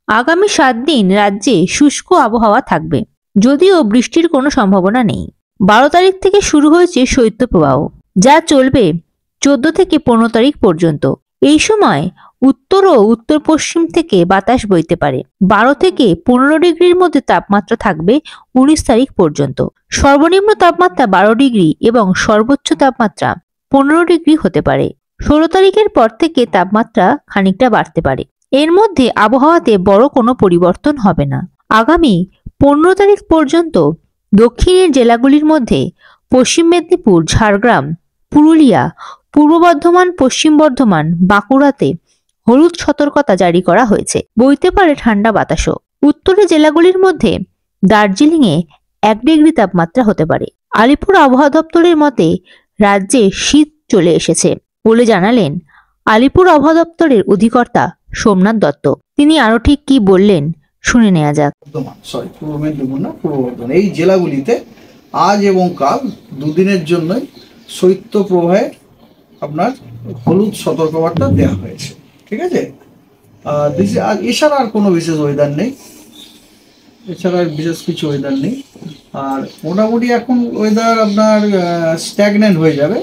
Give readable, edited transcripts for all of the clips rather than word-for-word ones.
আগামী 7 দিন রাজ্যে শুষ্ক আবহাওয়া থাকবে, যদিও বৃষ্টির কোনো সম্ভাবনা নেই। 12 তারিখ থেকে শুরু হয়েছে শৈত্যপ্রবাহ, যা চলবে 14 থেকে 15 তারিখ পর্যন্ত। এই সময় উত্তর ও উত্তর পশ্চিম থেকে বাতাস বইতে পারে। 12 থেকে 15 ডিগ্রির মধ্যে তাপমাত্রা থাকবে 19 তারিখ পর্যন্ত। সর্বনিম্ন তাপমাত্রা 12 ডিগ্রি এবং সর্বোচ্চ তাপমাত্রা 15 ডিগ্রি হতে পারে। 16 তারিখের পর থেকে তাপমাত্রা খানিকটা বাড়তে পারে। এর মধ্যে আবহাওয়াতে বড় কোনো পরিবর্তন হবে না। আগামী 15 তারিখ পর্যন্ত দক্ষিণের জেলাগুলির মধ্যে পশ্চিম মেদিনীপুর, ঝাড়গ্রাম, পুরুলিয়া, পূর্ব বর্ধমান, পশ্চিম বর্ধমান, বাঁকুড়াতে হলুদ সতর্কতা জারি করা হয়েছে। বইতে পারে ঠান্ডা বাতাসও। উত্তরের জেলাগুলির মধ্যে দার্জিলিংয়ে 1 ডিগ্রি তাপমাত্রা হতে পারে। আলিপুর আবহাওয়া দপ্তরের মতে রাজ্যে শীত চলে এসেছে বলে জানালেন আলিপুর আবহাওয়া দপ্তরের অধিকর্তা সোমনাথ দত্ত। তিনি আরো ঠিক কি বললেন শুনে নেওয়া যাক। পূর্ব মেদিনীপুর না, পূর্ব বর্ধমান, এই জেলাগুলিতে আজ এবং কাল দুদিনের জন্য শৈত্য প্রবাহের আপনার হলুদ সতর্কবার্তা দেওয়া হয়েছে। ঠিক আছে, আর এছাড়া আর কোনো বিশেষ ওয়েদার নেই, এছাড়া বিশেষ কিছু ওয়েদার নেই। আর মোটামুটি এখন ওয়েদার আপনার স্ট্যাগন্যান্ট হয়ে যাবে।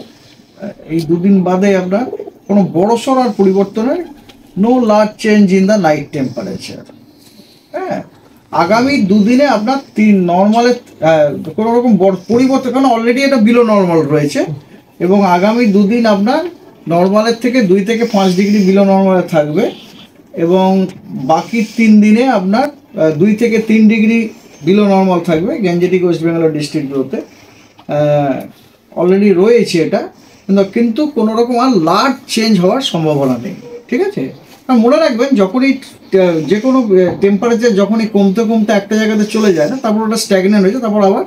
এই দুদিন বাদে আপনার কোনো বড়সড় আর পরিবর্তনের no large change in the night temperature. হ্যাঁ, আগামী দুদিনে আপনার নর্মালে কোনো রকম বড় পরিবর্তন, কারণ অলরেডি এটা বিলো নর্মাল রয়েছে, এবং আগামী দুদিন আপনার নর্মালের থেকে 2 থেকে 5 ডিগ্রি বিলো নর্মালে থাকবে, এবং বাকি 3 দিনে আপনার 2 থেকে 3 ডিগ্রি বিলো নর্মাল থাকবে গ্যাঞ্জেটিক ওয়েস্ট বেঙ্গল ডিস্ট্রিক্টগুলোতে। অলরেডি রয়েছে এটা, কিন্তু কোনো রকম আর লার্জ চেঞ্জ হওয়ার সম্ভাবনা নেই। ঠিক আছে, আর মনে রাখবেন যখনই যে কোনো টেম্পারেচার যখনই কমতে কমতে একটা জায়গাতে চলে যায় না, তারপর ওটা স্ট্যাগন্যান্ট হয়ে যায়, তারপর আবার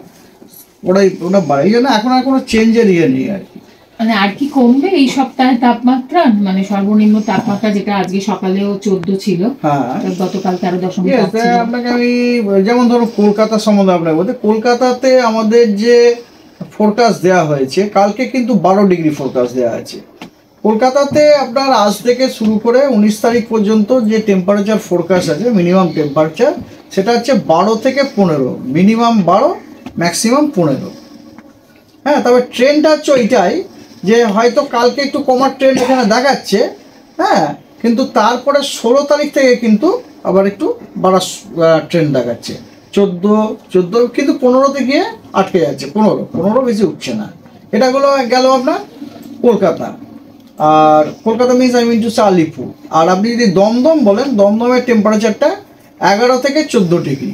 ওটা বাড়ে। এই জন্য এখন আর কোনো চেঞ্জের ইয়ে নেই আর কি। মানে আর কি কমবে এই সপ্তাহে তাপমাত্রা? মানে সর্বনিম্ন তাপমাত্রা যেটা আজকে সকালেও 14 ছিল, হ্যাঁ গতকাল 13.5 ছিল। আপনাকে আমি যেমন ধরুন কলকাতা সম্বন্ধে আপনাকে বলতে, কলকাতাতে আমাদের যে ফোরকাস্ট দেওয়া হয়েছে, কালকে কিন্তু 12 ডিগ্রি ফোরকাস্ট দেওয়া আছে কলকাতাতে। আপনার আজ থেকে শুরু করে 19 তারিখ পর্যন্ত যে টেম্পারেচার ফোরকাস্ট আছে, মিনিমাম টেম্পারেচার, সেটা হচ্ছে 12 থেকে 15, মিনিমাম 12, ম্যাক্সিমাম 15। হ্যাঁ, তবে ট্রেনটা হচ্ছে ওইটাই যে হয়তো কালকে একটু কমার ট্রেন এখানে দেখাচ্ছে, হ্যাঁ, কিন্তু তারপরে 16 তারিখ থেকে কিন্তু আবার একটু বাড়ার ট্রেন দেখাচ্ছে। 14 কিন্তু 15তে গিয়ে আটকে যাচ্ছে, 15 বেশি উঠছে না। এটা গেল আপনার কলকাতা। আর Kolkata means I mean to Alipore. আর আপনি যদি দমদম বলেন, দমদমের টেম্পারেচারটা 11 থেকে 14 ডিগ্রি।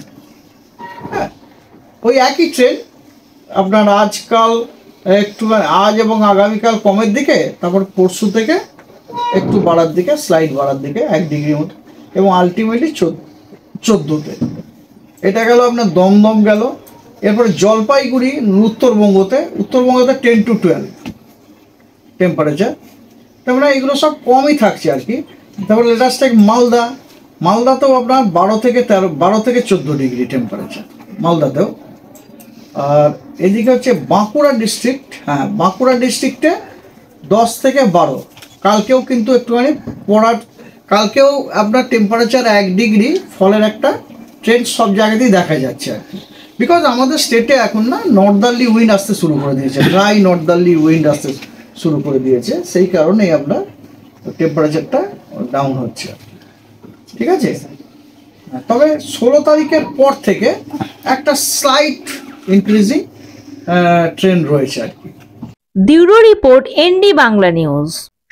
হ্যাঁ, ওই একই ট্রেন আপনার আজকাল একটু, আজ এবং আগামীকাল কমের দিকে, তারপর পরশু থেকে একটু বাড়ার দিকে, স্লাইড বাড়ার দিকে 1 ডিগ্রির মতো, এবং আলটিমেটলি 14তে। এটা গেল আপনার দমদম গেল। এরপরে জলপাইগুড়ি উত্তরবঙ্গতে 10 to 12 টেম্পারেচার। তারপরে এগুলো সব কমই থাকছে আর কি। তারপরে লেটাস্ট টেক মালদাতেও আপনার 12 থেকে 14 ডিগ্রি টেম্পারেচার মালদাতেও। আর এদিকে হচ্ছে বাঁকুড়া ডিস্ট্রিক্ট, হ্যাঁ বাঁকুড়া ডিস্ট্রিক্টে 10 থেকে 12। কালকেও কিন্তু একটুখানি কালকেও আপনার টেম্পারেচার 1 ডিগ্রি ফলের একটা ট্রেন্ড সব জায়গাতেই দেখা যাচ্ছে আর কি। বিকজ আমাদের স্টেটে এখন না নর্দার্লি উইন্ড আসতে শুরু করে দিয়েছে, ড্রাই নর্দার্লি উইন্ড আসতে শুরু করে দিয়েছে, সেই কারণেই আপনার টেম্পারেচারটা ডাউন হচ্ছে। ঠিক আছে, তবে 16 তারিখের পর থেকে একটা স্লাইট ইনক্রিজিং ট্রেন্ড রয়েছে আর কি। Bureau report, ND Bangla news.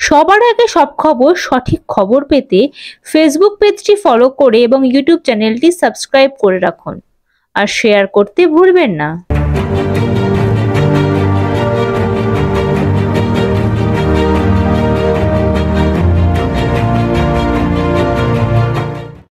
সবার আগে সব খবর, সঠিক খবর পেতে ফেসবুক পেজটি ফলো করে এবং ইউটিউব চ্যানেলটি সাবস্ক্রাইব করে রাখুন, আর শেয়ার করতে ভুলবেন না।